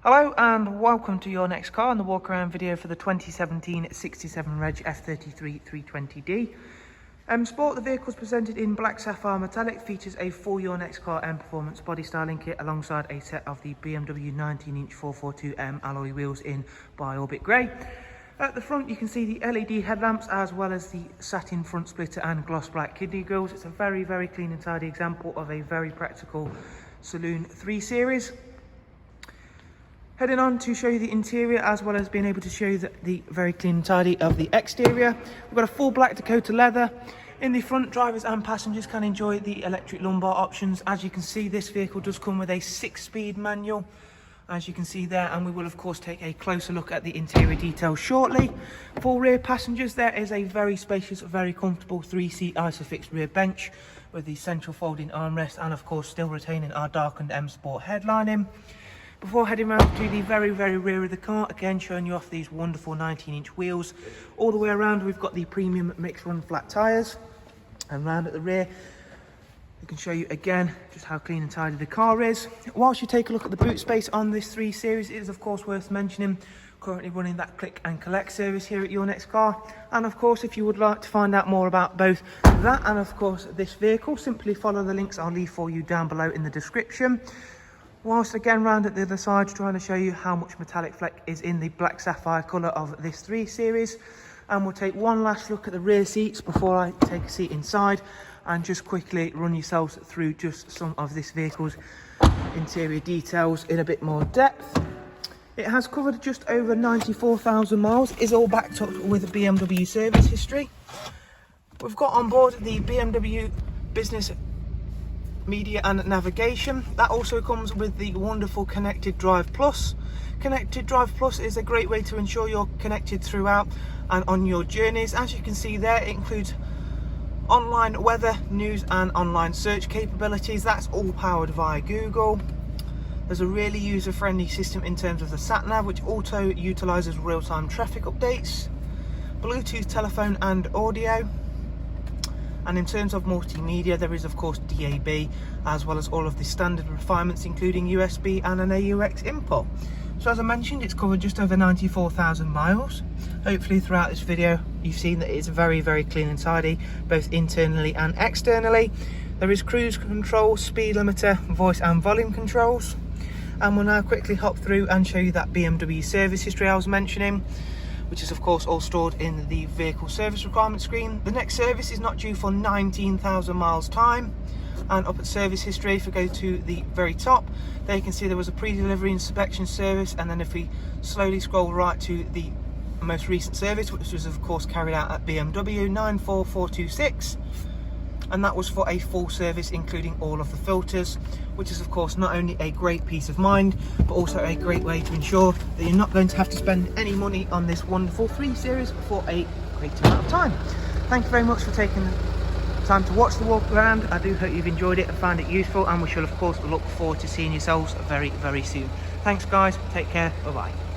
Hello and welcome to your next car and the walk around video for the 2017 67 Reg F33 320D. Sport, the vehicle is presented in black sapphire metallic, features a full Your Next Car Mperformance body styling kit alongside a set of the BMW 19-inch 442M alloy wheels in Bi-Orbit Grey. At the front you can see the LED headlamps as well as the satin front splitter and gloss black kidney grills. It's a very clean and tidy example of a very practical Saloon 3 Series. Heading on to show you the interior as well as being able to show you the very clean and tidy of the exterior. We've got a full black Dakota leather. In the front, drivers and passengers can enjoy the electric lumbar options. As you can see, this vehicle does come with a 6-speed manual, as you can see there, and we will of course take a closer look at the interior details shortly. For rear passengers, there is a very spacious, very comfortable 3-seat ISOFIX rear bench with the central folding armrest and of course still retaining our darkened M Sport headlining. Before heading round to the very rear of the car, again showing you off these wonderful 19-inch wheels. All the way around we've got the premium mixed run flat tyres, and round at the rear we can show you again just how clean and tidy the car is. Whilst you take a look at the boot space on this 3 Series, it is of course worth mentioning currently running that click and collect service here at Your Next Car. And of course, if you would like to find out more about both that and of course this vehicle, simply follow the links I'll leave for you down below in the description. Whilst again round at the other side, trying to show you how much metallic fleck is in the black sapphire colour of this 3 Series. And we'll take one last look at the rear seats before I take a seat inside and just quickly run yourselves through just some of this vehicle's interior details in a bit more depth. It has covered just over 94,000 miles, is all backed up with a BMW service history. We've got on board the BMW Business Media and Navigation. That also comes with the wonderful Connected Drive Plus. Connected Drive Plus is a great way to ensure you're connected throughout and on your journeys. As you can see there, it includes online weather, news and online search capabilities. That's all powered via Google. There's a really user-friendly system in terms of the sat-nav, which auto utilises real-time traffic updates, Bluetooth telephone and audio. And in terms of multimedia, there is of course DAB, as well as all of the standard refinements including USB and an AUX input. So as I mentioned, it's covered just over 94,000 miles. Hopefully throughout this video you've seen that it's very clean and tidy, both internally and externally. There is cruise control, speed limiter, voice and volume controls. And we'll now quickly hop through and show you that BMW service history I was mentioning, which is of course all stored in the vehicle service requirement screen. The next service is not due for 19,000 miles time. And up at service history, if we go to the very top, there you can see there was a pre-delivery inspection service, and then if we slowly scroll right to the most recent service, which was of course carried out at BMW 94426, and that was for a full service including all of the filters, which is of course not only a great peace of mind but also a great way to ensure that you're not going to have to spend any money on this wonderful 3 Series for a great amount of time. Thank you very much for taking the time to watch the walk around. I do hope you've enjoyed it and found it useful, and we shall of course look forward to seeing yourselves very soon. Thanks guys, take care, bye bye.